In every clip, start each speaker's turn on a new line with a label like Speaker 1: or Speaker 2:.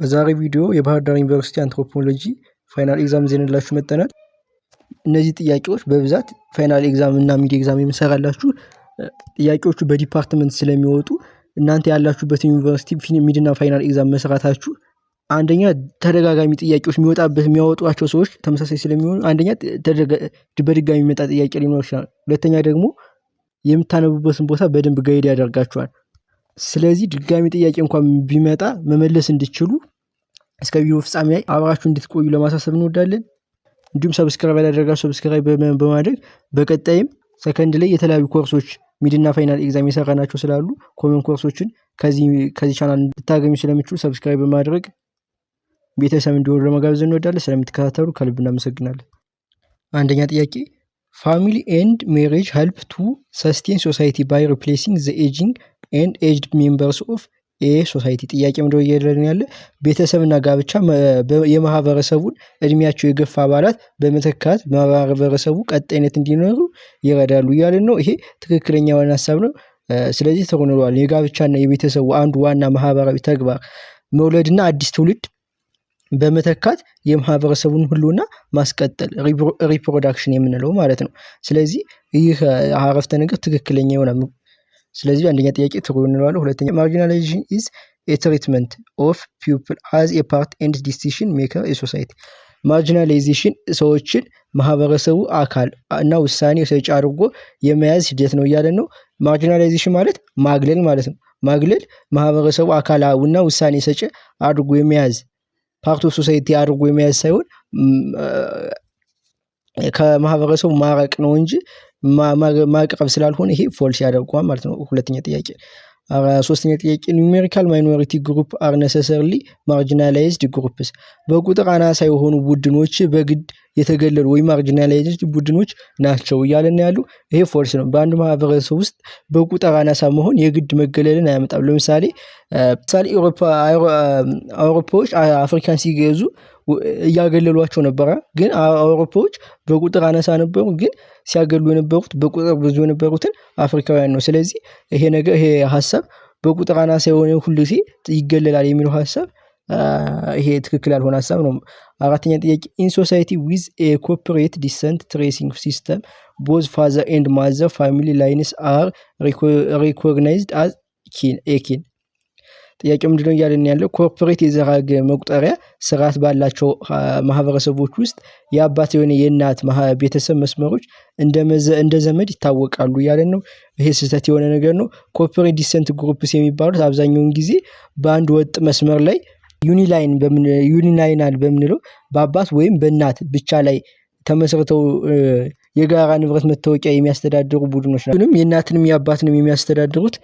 Speaker 1: በዛሬ ቪዲዮ የባህር ዳር ዩኒቨርሲቲ አንትሮፖሎጂ ፋይናል ኤግዛም ይዘንላችሁ መጥተናል። እነዚህ ጥያቄዎች በብዛት ፋይናል ኤግዛም እና ሚድ ኤግዛም የምሰራላችሁ ጥያቄዎቹ በዲፓርትመንት ስለሚወጡ እናንተ ያላችሁበት ዩኒቨርሲቲ ሚድ እና ፋይናል ኤግዛም መስራታችሁ አንደኛ ተደጋጋሚ ጥያቄዎች የሚያወጧቸው ሰዎች ተመሳሳይ ስለሚሆኑ አንደኛ በድጋሚ የሚመጣ ጥያቄ ሊኖር ይችላል። ሁለተኛ ደግሞ የምታነቡበትን ቦታ በደንብ ጋይድ ያደርጋችኋል። ስለዚህ ድጋሚ ጥያቄ እንኳን ቢመጣ መመለስ እንድትችሉ እስከ ቪዲዮ ፍጻሜ ላይ አብራችሁ እንድትቆዩ ለማሳሰብ እንወዳለን። እንዲሁም ሰብስክራይብ ያላደረጋችሁ ሰብስክራይብ በማድረግ በቀጣይም ሰከንድ ላይ የተለያዩ ኮርሶች ሚድና ፋይናል ኤግዛም የሰራናቸው ስላሉ ኮመን ኮርሶችን ከዚህ ቻናል እንድታገኙ ስለምትችሉ ሰብስክራይብ በማድረግ ቤተሰብ እንዲሆኑ ለመጋበዝ እንወዳለን። ስለምትከታተሉ ከልብ እናመሰግናለን። አንደኛ ጥያቄ ፋሚሊ ኤንድ ሜሬጅ ሄልፕ ቱ ሰስቴን ሶሳይቲ ባይ ሪፕሌሲንግ ዘ ኤጂንግ ኤንድ ኤጅድ ሜምበርስ ኦፍ ኤ ሶሳይቲ። ጥያቄ ምንድነው እያለን ያለ ቤተሰብና ጋብቻ የማህበረሰቡን እድሜያቸው የገፋ አባላት በመተካት ማህበረሰቡ ቀጣይነት እንዲኖሩ ይረዳሉ እያለን ነው። ይሄ ትክክለኛ የሆነ ሀሳብ ነው። ስለዚህ ተቆንሯል። የጋብቻና የቤተሰቡ አንዱ ዋና ማህበራዊ ተግባር መውለድና አዲስ ትውልድ በመተካት የማህበረሰቡን ሁሉና ማስቀጠል ሪፕሮዳክሽን የምንለው ማለት ነው። ስለዚህ ይህ አረፍተ ነገር ትክክለኛ ይሆናል። ስለዚህ አንደኛ ጥያቄ ትሩ እንለዋለን። ሁለተኛ ማርጂናላይዜሽን ኢዝ ኤ ትሪትመንት ኦፍ ፒፕል አዝ ኤ ፓርት ኤንድ ዲሲሽን ሜከር ኤ ሶሳይቲ። ማርጂናላይዜሽን ሰዎችን ማህበረሰቡ አካል እና ውሳኔ ሰጪ አድርጎ የመያዝ ሂደት ነው እያለን ነው። ማርጂናላይዜሽን ማለት ማግለል ማለት ነው። ማግለል ማህበረሰቡ አካላዊና ውሳኔ ሰጪ አድርጎ የመያዝ ፓርት ኦፍ ሶሳይቲ አድርጎ የመያዝ ሳይሆን ከማህበረሰቡ ማራቅ ነው እንጂ ማቅረብ ስላልሆነ ይሄ ፎልስ ያደርገዋል ማለት ነው። ሁለተኛ ጥያቄ። ሶስተኛ ጥያቄ ኑሜሪካል ማይኖሪቲ ግሩፕ አር ነሰሰርሊ ማርጂናላይዝድ ግሩፕስ። በቁጥር አናሳ የሆኑ ቡድኖች በግድ የተገለሉ ወይ ማርጂናላይዝድ ቡድኖች ናቸው እያለን ያሉ ይሄ ፎልስ ነው። በአንድ ማህበረሰብ ውስጥ በቁጥር አናሳ መሆን የግድ መገለልን አያመጣም። ለምሳሌ አውሮፓዎች አፍሪካን ሲገዙ እያገለሏቸው ነበረ። ግን አውሮፓዎች በቁጥር አነሳ ነበሩ፣ ግን ሲያገሉ የነበሩት በቁጥር ብዙ የነበሩትን አፍሪካውያን ነው። ስለዚህ ይሄ ሀሳብ በቁጥር አናሳ የሆነ ሁሉ ጊዜ ይገለላል የሚለው ሀሳብ ይሄ ትክክል ያልሆነ ሀሳብ ነው። አራተኛ ጥያቄ ኢን ሶሳይቲ ዊዝ ኤ ኮርፖሬት ዲሰንት ትሬሲንግ ሲስተም ቦዝ ፋዘር ኤንድ ማዘር ፋሚሊ ላይንስ አር ሪኮግናይዝድ አዝ ኪን። ጥያቄው ምንድነው እያለን ያለው ኮርፖሬት የዘራግ መቁጠሪያ ስርዓት ባላቸው ማህበረሰቦች ውስጥ የአባት የሆነ የእናት ቤተሰብ መስመሮች እንደ ዘመድ ይታወቃሉ እያለን ነው። ይሄ ስህተት የሆነ ነገር ነው። ኮርፖሬት ዲሰንት ግሩፕስ የሚባሉት አብዛኛውን ጊዜ በአንድ ወጥ መስመር ላይ ዩኒላይናል በምንለው በአባት ወይም በእናት ብቻ ላይ ተመስርተው የጋራ ንብረት መታወቂያ የሚያስተዳድሩ ቡድኖች ናቸው። ግን የእናትንም የአባትንም የሚያስተዳድሩት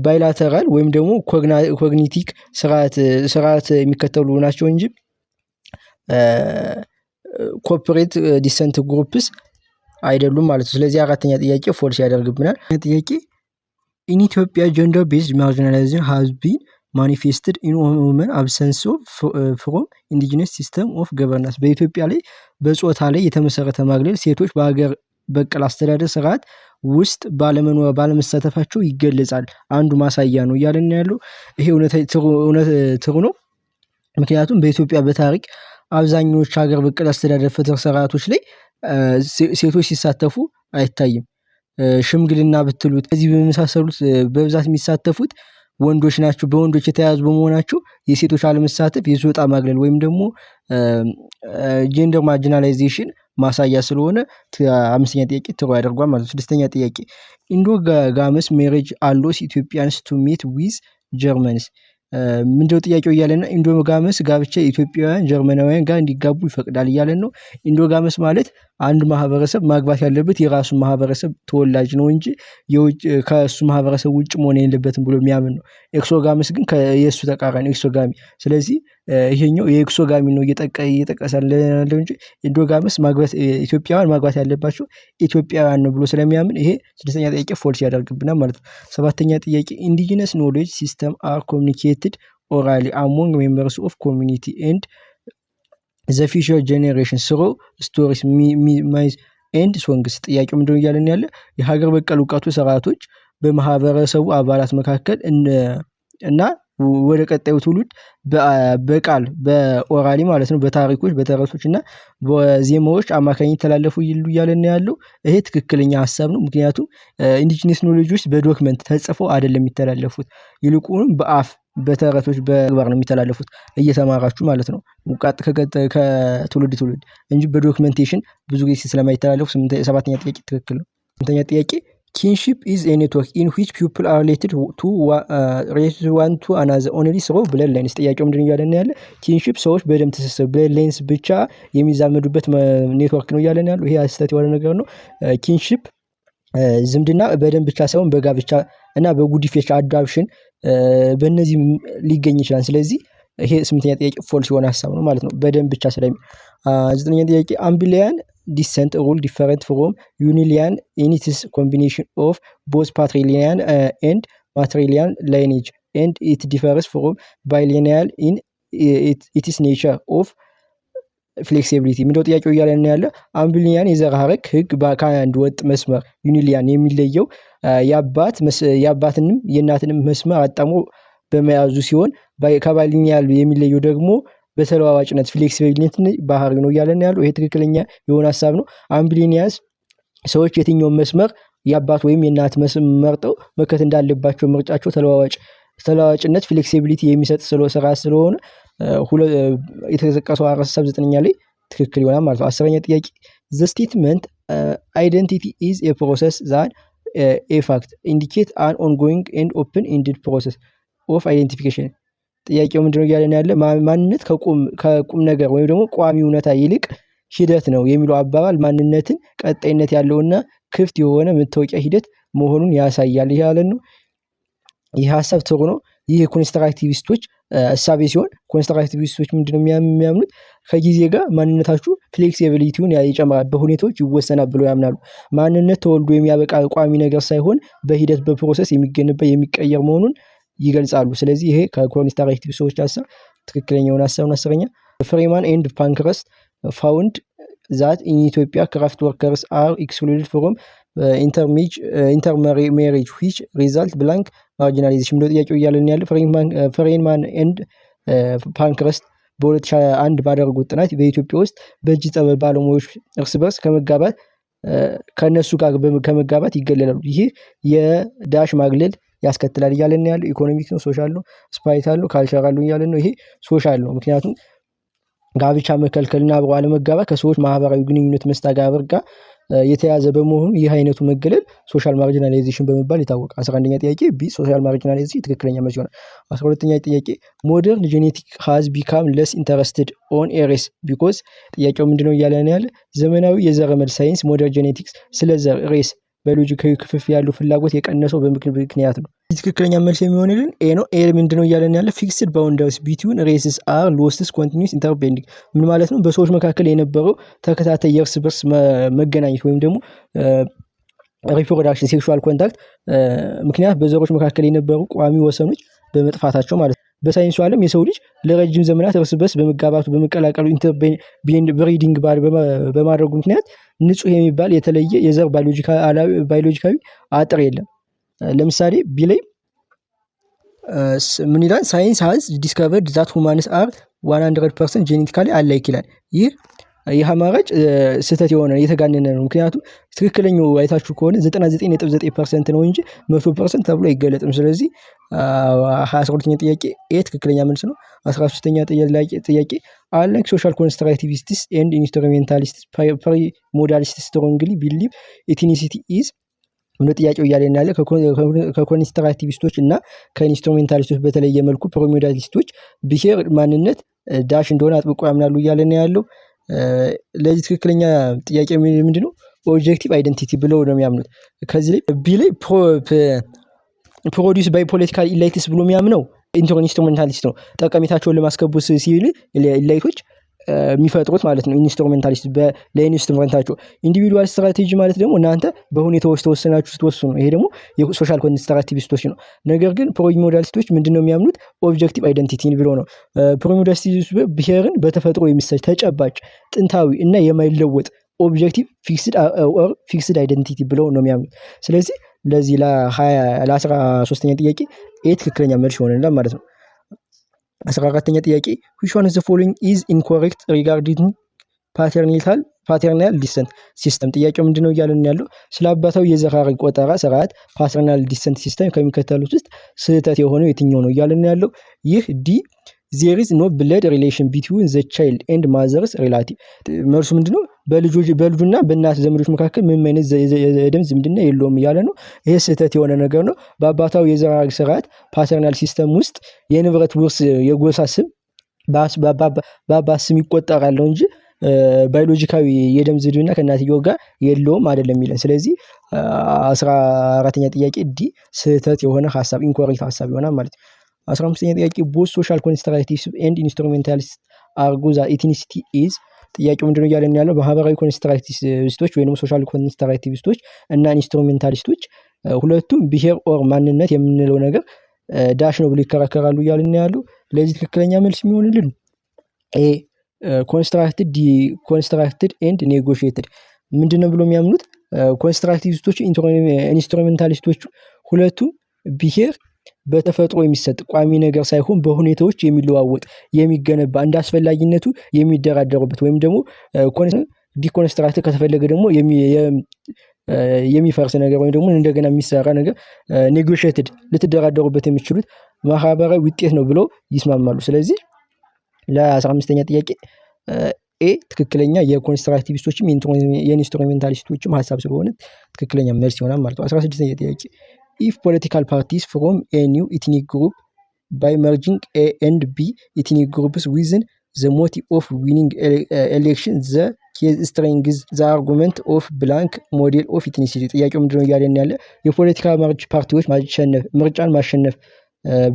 Speaker 1: ባይላተራል ወይም ደግሞ ኮግኒቲክ ስርዓት የሚከተሉ ናቸው እንጂ ኮርፖሬት ዲሰንት ግሩፕስ አይደሉም ማለት ነው። ስለዚህ አራተኛ ጥያቄ ፎልስ ያደርግብናል። ጥያቄ ኢን ኢትዮጵያ ጀንደር ቤዝድ ማርጂናላይዜሽን ሃዝ ቢን ማኒፌስትድ ኢን ወመን አብሰንስ ፍሮም ኢንዲጂነስ ሲስተም ኦፍ ገቨርናንስ። በኢትዮጵያ ላይ በጾታ ላይ የተመሰረተ ማግለል ሴቶች በሀገር በቀል አስተዳደር ስርዓት ውስጥ ባለመሳተፋቸው ይገለጻል። አንዱ ማሳያ ነው እያለን ያለው ይሄ ትሩ ነው። ምክንያቱም በኢትዮጵያ በታሪክ አብዛኞቹ ሀገር በቀል አስተዳደር ፍትህ ስርዓቶች ላይ ሴቶች ሲሳተፉ አይታይም። ሽምግልና ብትሉት እዚህ በመሳሰሉት በብዛት የሚሳተፉት ወንዶች ናቸው። በወንዶች የተያዙ በመሆናቸው የሴቶች አለመሳተፍ የጾታ ማግለል ወይም ደግሞ ጀንደር ማርጂናላይዜሽን ማሳያ ስለሆነ አምስተኛ ጥያቄ ትሩ ያደርጓል ማለት ነው። ስድስተኛ ጥያቄ ኢንዶጋመስ ሜሬጅ አሎስ ኢትዮጵያንስ ቱ ሜት ዊዝ ጀርመንስ። ምንድነው ጥያቄው እያለን ኢንዶጋመስ ጋብቻ ኢትዮጵያውያን ጀርመናውያን ጋር እንዲጋቡ ይፈቅዳል እያለን ነው። ኢንዶጋመስ ማለት አንድ ማህበረሰብ ማግባት ያለበት የራሱን ማህበረሰብ ተወላጅ ነው እንጂ ከእሱ ማህበረሰብ ውጭ መሆን የሌለበትም ብሎ የሚያምን ነው። ኤክሶጋመስ ግን የእሱ ተቃራኒ ኤክሶጋሚ። ስለዚህ ይሄኛው የኤክሶጋሚ ነው እየጠቀሳለን እንጂ ኢንዶጋመስ ኢትዮጵያውያን ማግባት ያለባቸው ኢትዮጵያውያን ነው ብሎ ስለሚያምን ይሄ ስድስተኛ ጥያቄ ፎልስ ያደርግብናል ማለት ነው። ሰባተኛ ጥያቄ ኢንዲጂነስ ኖሌጅ ሲስተም አር ኮሚኒኬትድ ኦራሊ አሞንግ ሜምበርስ ኦፍ ኮሚኒቲ ኤንድ ዘ ፊውቸር ጄኔሬሽን ስሮ ስቶሪስ ማይዝ ኤንድ ሶንግስ። ጥያቄው ምንድነው እያለን ያለ የሀገር በቀል እውቀቱ ስርዓቶች በማህበረሰቡ አባላት መካከል እና ወደ ቀጣዩ ትውልድ በቃል በኦራሊ ማለት ነው በታሪኮች በተረቶች እና በዜማዎች አማካኝ ተላለፉ ይሉ እያለን ያለው ይሄ ትክክለኛ ሀሳብ ነው። ምክንያቱም ኢንዲጂነስ ኖሌጆች በዶክመንት ተጽፈው አይደለም የሚተላለፉት ይልቁንም በአፍ በተረቶች በግባር ነው የሚተላለፉት እየተማራችሁ ማለት ነው ከትውልድ ትውልድ እንጂ በዶክመንቴሽን ብዙ ጊዜ ስለማይተላለፉ። ሰባተኛ ጥያቄ ትክክል ነው። ስምንተኛ ጥያቄ ኪንሺፕ ኢዝ ኤ ኔትወርክ ኢን ዊች ፒፕል አር ሪሌትድ ቱ ዋን ቱ አናዘር ኦንሊ ስሮ ብለድ ላይንስ። ጥያቄው ምንድን እያለን ያለ ኪንሺፕ ሰዎች በደም ትስስር ብለድ ላይንስ ብቻ የሚዛመዱበት ኔትወርክ ነው እያለን ያለው። ይሄ ስህተት የሆነ ነገር ነው። ኪንሺፕ ዝምድና በደም ብቻ ሳይሆን በጋብቻ እና በጉዲፌቻ አዳፕሽን በእነዚህ ሊገኝ ይችላል። ስለዚህ ይሄ ስምንተኛ ጥያቄ ፎልስ የሆነ ሀሳብ ነው ማለት ነው በደም ብቻ ስለሚ። ዘጠነኛ ጥያቄ አምቢሊያን ዲሰንት ሩል ዲፈረንት ፍሮም ዩኒሊያን ኢን ኢትስ ኮምቢኔሽን ኦፍ ቦዝ ፓትሪሊያን ኤንድ ማትሪሊያን ላይኔጅ ኤንድ ኢት ዲፈርስ ፍሮም ባይሊኒያል ኢን ኢትስ ኔቸር ኦፍ ፍሌክሲቢሊቲ። ምንድነው ጥያቄው እያለን ያለ አምቢሊያን የዘር ሐረግ ህግ ከአንድ ወጥ መስመር ዩኒሊያን የሚለየው የአባትንም የእናትንም መስመር አጣሞ በመያዙ ሲሆን ከባይሊኒያል የሚለየው ደግሞ በተለዋዋጭነት ፍሌክሲቢሊቲ ባህሪ ነው እያለን ያለው። ይሄ ትክክለኛ የሆነ ሀሳብ ነው። አምቢሊኒያስ ሰዎች የትኛውን መስመር የአባት ወይም የእናት መስመር መርጠው መከተል እንዳለባቸው ምርጫቸው ተለዋዋጭነት ፍሌክሲቢሊቲ የሚሰጥ ስራ ስለሆነ የተጠቀሰው ሀሳብ ዘጠነኛ ላይ ትክክል ይሆናል ማለት ነው። አስረኛ ጥያቄ ዘ ስቴትመንት አይደንቲቲ ኢዝ ኤ ፕሮሰስ ዛት ኤ ፋክት ኢንዲኬት አን ኦንጎይንግ ኤንድ ኦፕን ኢንድድ ፕሮሰስ ኦፍ አይደንቲፊኬሽን። ጥያቄው ምንድነው እያለን ያለ ማንነት ከቁም ነገር ወይም ደግሞ ቋሚ እውነታ ይልቅ ሂደት ነው የሚለው አባባል ማንነትን ቀጣይነት ያለውና ክፍት የሆነ መታወቂያ ሂደት መሆኑን ያሳያል ያለን ነው። ይህ ሀሳብ ጥሩ ነው። ይህ የኮንስትራክቲቪስቶች እሳቤ ሲሆን ኮንስትራክቲቪስቶች ምንድነው የሚያምኑት ከጊዜ ጋር ማንነታችሁ ፍሌክሲቢሊቲውን ይጨምራል፣ በሁኔታዎች ይወሰናል ብለው ያምናሉ። ማንነት ተወልዶ የሚያበቃ ቋሚ ነገር ሳይሆን በሂደት በፕሮሰስ የሚገነባ የሚቀየር መሆኑን ይገልጻሉ። ስለዚህ ይሄ ከኮንስትራክቲቭ ሰዎች ሀሳብ ትክክለኛውን ሀሳብ ነው። አስረኛ ፍሬማን ኤንድ ፓንክረስት ፋውንድ ዛት ኢን ኢትዮጵያ ክራፍት ወርከርስ አር ኤክስክሉድድ ፍሮም ኢንተርሜሬጅ ዊች ሪዛልት ብላንክ ማርጂናላይዜሽን ብሎ ጥያቄው እያለን ያለ ፍሬንማን ኤንድ ፓንክረስት በ2001 ባደረጉት ጥናት በኢትዮጵያ ውስጥ በእጅ ጥበብ ባለሙያዎች እርስ በርስ ከነሱ ጋር ከመጋባት ይገለላሉ። ይህ የዳሽ ማግለል ያስከትላል እያለን ያለ ኢኮኖሚክ ነው፣ ሶሻል ነው፣ ስፓይታል ነው፣ ካልቸራል ነው እያለን ነው። ይሄ ሶሻል ነው። ምክንያቱም ጋብቻ መከልከልና አብሮ አለመጋባት ከሰዎች ማህበራዊ ግንኙነት መስተጋብር ጋር የተያዘ በመሆኑ ይህ አይነቱ መገለል ሶሻል ማርጂናላይዜሽን በመባል ይታወቃል። 11ኛ ጥያቄ ቢ ሶሻል ማርጂናላይዜሽን ትክክለኛ መልስ ይሆናል። 12ኛ ጥያቄ ሞደርን ጄኔቲክ ሃዝ ቢካም ለስ ኢንተረስትድ ኦን ኤሬስ ቢኮዝ። ጥያቄው ምንድነው እያለን ያለ ዘመናዊ የዘረመል ሳይንስ ሞደርን ጄኔቲክስ ስለ ዘር ሬስ በሎጂካዊ ክፍፍል ያለው ፍላጎት የቀነሰው በምክንያት ነው። ትክክለኛ መልስ የሚሆንልን ኤ ነው። ኤ ምንድነው እያለን ያለ ፊክስድ ባውንደሪስ ቢትዊን ሬስስ አር ሎስትስ ኮንቲኒዩስ ኢንተርቤንዲንግ። ምን ማለት ነው? በሰዎች መካከል የነበረው ተከታታይ የእርስ በርስ መገናኘት ወይም ደግሞ ሪፕሮዳክሽን ሴክሹዋል ኮንታክት ምክንያት በዘሮች መካከል የነበሩ ቋሚ ወሰኖች በመጥፋታቸው ማለት ነው። በሳይንሱ ዓለም የሰው ልጅ ለረጅም ዘመናት እርስ በርስ በመጋባቱ በመቀላቀሉ ብሪዲንግ በማድረጉ ምክንያት ንጹህ የሚባል የተለየ የዘር ባዮሎጂካዊ አጥር የለም። ለምሳሌ ቢላይ ምን ይላል? ሳይንስ ሃዝ ዲስከቨርድ ዛት ሁማንስ አር 100% ጄኔቲካሊ አላይክ ይላል። ይህ አማራጭ ስህተት የሆነ የተጋነነ ነው። ምክንያቱም ትክክለኛው አይታችሁ ከሆነ 99.9% ነው እንጂ 100% ተብሎ አይገለጥም። ስለዚህ 12ኛ ጥያቄ ኤ ትክክለኛ መልስ ነው። 13ኛ ጥያቄ አንላይክ ሶሻል ኮንስትራክቲቪስቲስ ኤንድ ኢንስትሩሜንታሊስቲስ ፕሪ ሞዳሊስቲስ ስትሮንግሊ ቢሊቭ ኢትኒሲቲ ኢዝ እንደ ጥያቄው እያለን ያለ ከኮንስትራክቲቪስቶች እና ከኢንስትሩሜንታሊስቶች በተለየ መልኩ ፕሪሞዳሊስቶች ብሔር ማንነት ዳሽ እንደሆነ አጥብቆ ያምናሉ እያለን ያለው። ለዚህ ትክክለኛ ጥያቄ ምንድነው? ኦብጀክቲቭ አይደንቲቲ ብለው ነው የሚያምኑት። ከዚህ ላይ ቢ ላይ ፕሮዲውስ ባይ ፖለቲካል ኢላይትስ ብሎ የሚያምነው ኢንስትሩሜንታሊስት ነው። ጠቀሜታቸውን ለማስከበር ሲል ኢላይቶች የሚፈጥሩት ማለት ነው። ኢንስትሩሜንታሊስት ለኢንስትሩሜንታቸው ኢንዲቪዱዋል ስትራቴጂ ማለት ደግሞ እናንተ በሁኔታዎች ተወሰናችሁ ስትወስኑ ነው። ይሄ ደግሞ የሶሻል ኮንስትራክቲቪስቶች ነው። ነገር ግን ፕሪሞዳሊስቶች ምንድነው የሚያምኑት? ኦብጀክቲቭ አይደንቲቲን ብሎ ነው። ፕሪሞዳሊስቶች ብሔርን በተፈጥሮ የሚሰጥ ተጨባጭ ጥንታዊ እና የማይለወጥ ኦብጀክቲቭ ፊክስድ አይደንቲቲ ብለው ነው የሚያምኑት። ስለዚህ ለዚህ ለ13ኛ ጥያቄ ትክክለኛ መልስ ይሆናል ማለት ነው። 14ኛ ጥያቄ which one of the following is incorrect regarding ፓተርናል ዲሰንት ሲስተም። ጥያቄው ምንድነው እያለን ያለው ስለ አባታዊ የዘር ሐረግ ቆጠራ ስርዓት ፓተርናል ዲሰንት ሲስተም ከሚከተሉት ውስጥ ስህተት የሆነው የትኛው ነው እያለን ያለው። ይህ ዲ there is no blood relation between the child and mother's relative። መልሱ ምንድነው በልጁና በእናት ዘመዶች መካከል ምንም አይነት የደም ዝምድና የለውም እያለ ነው። ይሄ ስህተት የሆነ ነገር ነው። በአባታዊ የዘር ሐረግ ስርዓት ፓተርናል ሲስተም ውስጥ የንብረት ውርስ የጎሳ ስም በአባት ስም ይቆጠራል እንጂ ባዮሎጂካዊ የደም ዝምድና ከእናትየው ጋር የለውም አይደለም የሚለን። ስለዚህ 14ኛ ጥያቄ ዲ ስህተት የሆነ ሐሳብ ኢንኮሬክት ሐሳብ ይሆናል ማለት ነው። 15ኛ ጥያቄ ቦዝ ሶሻል ኮንስትራክቲቭስ ኤንድ ኢንስትሩሜንታሊስት አርጉ ዛት ኢትኒሲቲ ኢዝ። ጥያቄው ምንድነው እያለን ያለው ማህበራዊ ኮንስትራክቲቪስቶች ወይም ሶሻል ኮንስትራክቲቪስቶች እና ኢንስትሩሜንታሊስቶች ሁለቱም ብሔር ኦር ማንነት የምንለው ነገር ዳሽ ነው ብሎ ይከራከራሉ እያለን ያለው። ለዚህ ትክክለኛ መልስ የሚሆንልን ኤ ኮንስትራክትድ ኤንድ ኔጎሽየትድ። ምንድነው ብሎ የሚያምኑት ኮንስትራክቲቪስቶቹ ኢንስትሩሜንታሊስቶቹ ሁለቱም ብሔር በተፈጥሮ የሚሰጥ ቋሚ ነገር ሳይሆን በሁኔታዎች የሚለዋወጥ የሚገነባ እንደ አስፈላጊነቱ የሚደራደሩበት ወይም ደግሞ ዲኮንስትራክት ከተፈለገ ደግሞ የሚፈርስ ነገር ወይም ደግሞ እንደገና የሚሰራ ነገር ኔጎሽየትድ ልትደራደሩበት የሚችሉት ማህበራዊ ውጤት ነው ብለው ይስማማሉ። ስለዚህ ለ15ኛ ጥያቄ ኤ ትክክለኛ የኮንስትራክቲቪስቶችም የኢንስትሩሜንታሊስቶችም ሀሳብ ስለሆነ ትክክለኛ መልስ ይሆናል ማለት ነው። 16ኛ ጥያቄ if political parties from a new ethnic group by merging A and B ethnic groups within the motive of winning election the case strengthens the argument of blank model of ethnicity። ጥያቄው ምንድነው እያለን ያለ የፖለቲካ ፓርቲዎች ምርጫን ማሸነፍ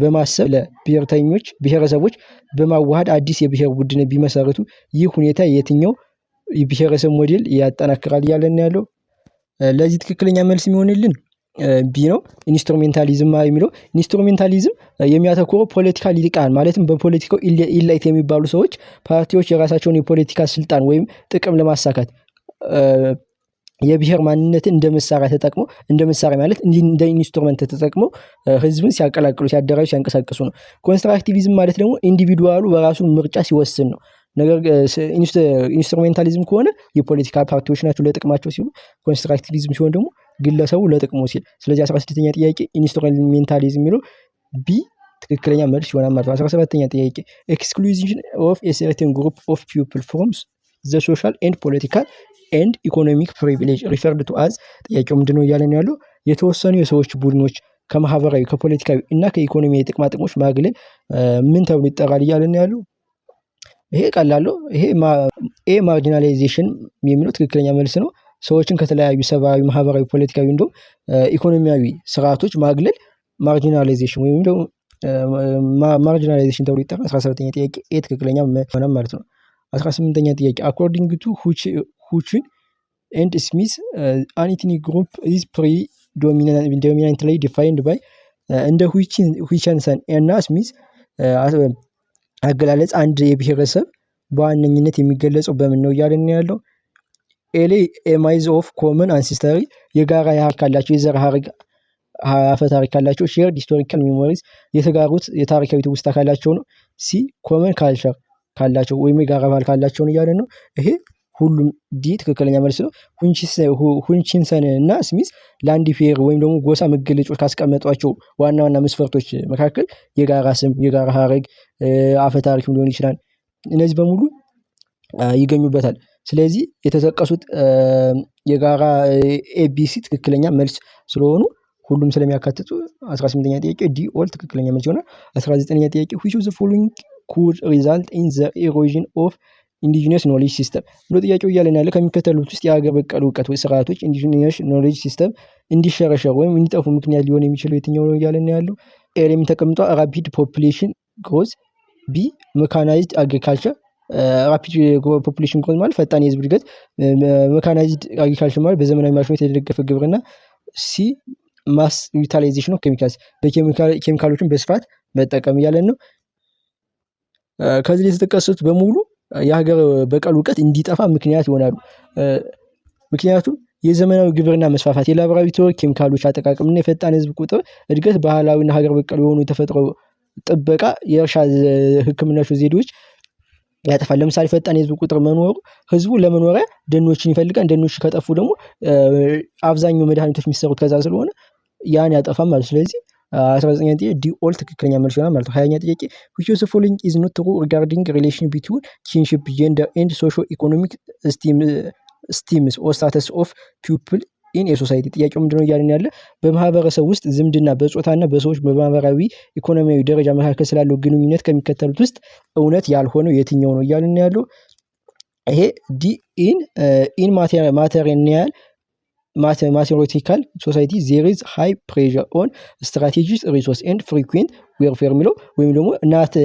Speaker 1: በማሰብ ለብሔርተኞች ብሔረሰቦች በማዋሃድ አዲስ የብሔር ቡድን ቢመሰረቱ ይህ ሁኔታ የትኛው የብሔረሰብ ሞዴል ያጠናክራል እያለን ያለው። ለዚህ ትክክለኛ መልስ የሚሆንልን ቢ ነው። ኢንስትሩሜንታሊዝም የሚለው ኢንስትሩሜንታሊዝም የሚያተኩረው ፖለቲካ ሊቃን ማለትም በፖለቲካው ኢላይት የሚባሉ ሰዎች ፓርቲዎች የራሳቸውን የፖለቲካ ስልጣን ወይም ጥቅም ለማሳካት የብሔር ማንነትን እንደ መሳሪያ ተጠቅመው እንደ መሳሪያ ማለት እንደ ኢንስትሩመንት ተጠቅመው ህዝብን ሲያቀላቅሉ ሲያደራጁ ሲያንቀሳቅሱ ነው። ኮንስትራክቲቪዝም ማለት ደግሞ ኢንዲቪዱዋሉ በራሱ ምርጫ ሲወስን ነው። ነገር ኢንስትሩሜንታሊዝም ከሆነ የፖለቲካ ፓርቲዎች ናቸው ለጥቅማቸው ሲሉ፣ ኮንስትራክቲቪዝም ሲሆን ደግሞ ግለሰቡ ለጥቅሙ ሲል። ስለዚህ 16ኛ ጥያቄ ኢንስትሩሜንታሊዝም የሚለው ቢ ትክክለኛ መልስ ይሆናል ማለት ነው። 17ኛ ጥያቄ ኤክስክሉዥን ኦፍ ኤ ሰርቴን ግሩፕ ኦፍ ፒፕል ፍሮም ዘ ሶሻል ኤንድ ፖለቲካል ኤንድ ኢኮኖሚክ ፕሪቪሌጅ ሪፈርድ ቱ አዝ። ጥያቄው ምንድነው እያለን ያለው የተወሰኑ የሰዎች ቡድኖች ከማህበራዊ ከፖለቲካዊ እና ከኢኮኖሚ የጥቅማ ጥቅሞች ማግለል ምን ተብሎ ይጠራል እያለን ያለው። ይሄ ቀላል ነው። ይሄ ማርጂናላይዜሽን የሚለው ትክክለኛ መልስ ነው። ሰዎችን ከተለያዩ ሰብአዊ፣ ማህበራዊ፣ ፖለቲካዊ እንዲሁም ኢኮኖሚያዊ ስርዓቶች ማግለል ማርጂናላይዜሽን ወይም ደግሞ ማርጂናላይዜሽን ተብሎ ይጠራል። 17ኛ ጥያቄ ኤ ትክክለኛ ሆነ ማለት ነው። 18ኛ ጥያቄ አኮርዲንግ ቱ ሁችን ኤንድ ስሚዝ አን ኢትኒክ ግሩፕ ኢዝ ፕሪዶሚናንትሊ ዲፋይንድ ባይ። እንደ ሁቸንሰን እና ስሚዝ አገላለጽ አንድ የብሔረሰብ በዋነኝነት የሚገለጸው በምን ነው እያለን ያለው። ኤሌ ኤማይዝ ኦፍ ኮመን አንሲስተሪ የጋራ የሀረግ ካላቸው የዘር ሀረግ አፈ ታሪክ ካላቸው፣ ሼርድ ሂስቶሪካል ሜሞሪዝ የተጋሩት የታሪካዊ ትውስታ ካላቸው ነው። ሲ ኮመን ካልቸር ካላቸው ወይም የጋራ ባህል ካላቸው ነው እያለን ነው። ይሄ ሁሉም ዲ ትክክለኛ መልስ ነው። ሁንቺንሰን እና ስሚዝ ለአንድ ብሔር ወይም ደግሞ ጎሳ መገለጫዎች ካስቀመጧቸው ዋና ዋና መስፈርቶች መካከል የጋራ ስም፣ የጋራ ሀረግ፣ አፈ ታሪክም ሊሆን ይችላል። እነዚህ በሙሉ ይገኙበታል። ስለዚህ የተጠቀሱት የጋራ ኤቢሲ ትክክለኛ መልስ ስለሆኑ ሁሉም ስለሚያካትቱ 18ኛ ጥያቄ ዲ ኦል ትክክለኛ መልስ ይሆናል። 19ኛ ጥያቄ which of the following could result in the erosion of indigenous knowledge system ብሎ ጥያቄው እያለን ያለ ከሚከተሉት ውስጥ የሀገር በቀል እውቀት ወይ ስርዓቶች indigenous knowledge system እንዲሸረሸር ወይም እንዲጠፉ ምክንያት ሊሆን የሚችለው የትኛው ነው እያለን ያለው። ኤ ላይ ተቀምጧል rapid population growth፣ ቢ mechanized agriculture። ራፒድ ፖፑሌሽን ግሮዝ ማለት ፈጣን የህዝብ እድገት፣ መካናይዝድ አግሪካልቸር ማለት በዘመናዊ ማሽኖች የተደገፈ ግብርና፣ ሲ ማስ ዩቲላይዜሽን ኦፍ ኬሚካልስ ኬሚካሎችን በስፋት መጠቀም እያለን ነው። ከዚህ የተጠቀሱት በሙሉ የሀገር በቀል እውቀት እንዲጠፋ ምክንያት ይሆናሉ። ምክንያቱም የዘመናዊ ግብርና መስፋፋት፣ የላቦራቶሪ ኬሚካሎች አጠቃቀምና የፈጣን ህዝብ ቁጥር እድገት ባህላዊና ሀገር በቀል የሆኑ የተፈጥሮ ጥበቃ የእርሻ ህክምናቸው ዘዴዎች ያጠፋል። ለምሳሌ ፈጣን የህዝብ ቁጥር መኖሩ ህዝቡ ለመኖሪያ ደኖችን ይፈልጋል። ደኖች ከጠፉ ደግሞ አብዛኛው መድኃኒቶች የሚሰሩት ከዛ ስለሆነ ያን ያጠፋል ማለት። ስለዚህ 19ኛ ጥያቄ ዲ ኦል ትክክለኛ መልስ ይሆናል ማለት ነው። 20ኛ ጥያቄ which of the following is not true regarding relation between kinship, gender and socio-economic esteems or status of people in a society? ጥያቄው ምንድነው እያልን ያለ በማህበረሰብ ውስጥ ዝምድና በጾታና በሰዎች በማህበራዊ ኢኮኖሚያዊ ደረጃ መካከል ስላለው ግንኙነት ከሚከተሉት ውስጥ እውነት ያልሆነው የትኛው ነው እያልን ያለው። ይሄ ዲ ኢን ማቴሪያል ማቴሪዮቲካል ሶሳይቲ ዜር ኢዝ ሃይ ፕሬዠር ኦን ስትራቴጂስ ሪሶርስ ኤንድ ፍሪኩዌንት ዌርፌር የሚለው ወይም ደግሞ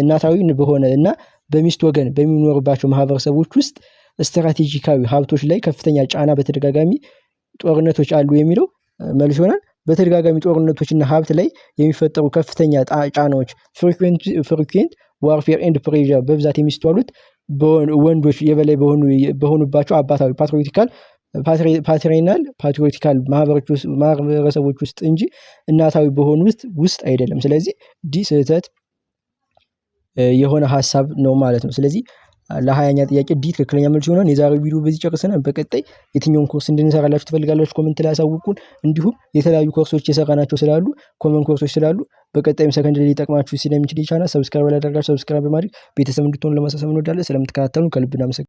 Speaker 1: እናታዊ በሆነ እና በሚስት ወገን በሚኖርባቸው ማህበረሰቦች ውስጥ ስትራቴጂካዊ ሀብቶች ላይ ከፍተኛ ጫና በተደጋጋሚ ጦርነቶች አሉ የሚለው መልስ ይሆናል። በተደጋጋሚ ጦርነቶችና ሀብት ላይ የሚፈጠሩ ከፍተኛ ጫናዎች ፍሪኩዌንት ዋርፌር ኤንድ ፕሬዠር በብዛት የሚስተዋሉት ወንዶች የበላይ በሆኑባቸው አባታዊ ፓትሪዮቲካል ማህበረሰቦች ውስጥ እንጂ እናታዊ በሆኑ ውስጥ አይደለም። ስለዚህ ዲ ስህተት የሆነ ሀሳብ ነው ማለት ነው። ስለዚህ ለ20ኛ ጥያቄ ዲ ትክክለኛ መልስ ይሆናል። የዛሬው ቪዲዮ በዚህ ጨርሰናል። በቀጣይ የትኛውን ኮርስ እንድንሰራላችሁ ትፈልጋላችሁ ኮሜንት ላይ አሳውቁን። እንዲሁም የተለያዩ ኮርሶች የሰራናቸው ስላሉ ኮመን ኮርሶች ስላሉ በቀጣይም ሰከንድ ላይ ሊጠቅማችሁ ስለሚችል ቻናል ሰብስክራይብ ያላደረጋችሁ ሰብስክራይብ በማድረግ ቤተሰብ እንድትሆኑ ለማሳሰብ እንወዳለን። ስለምትከታተሉን ከልብ እናመሰግናለን።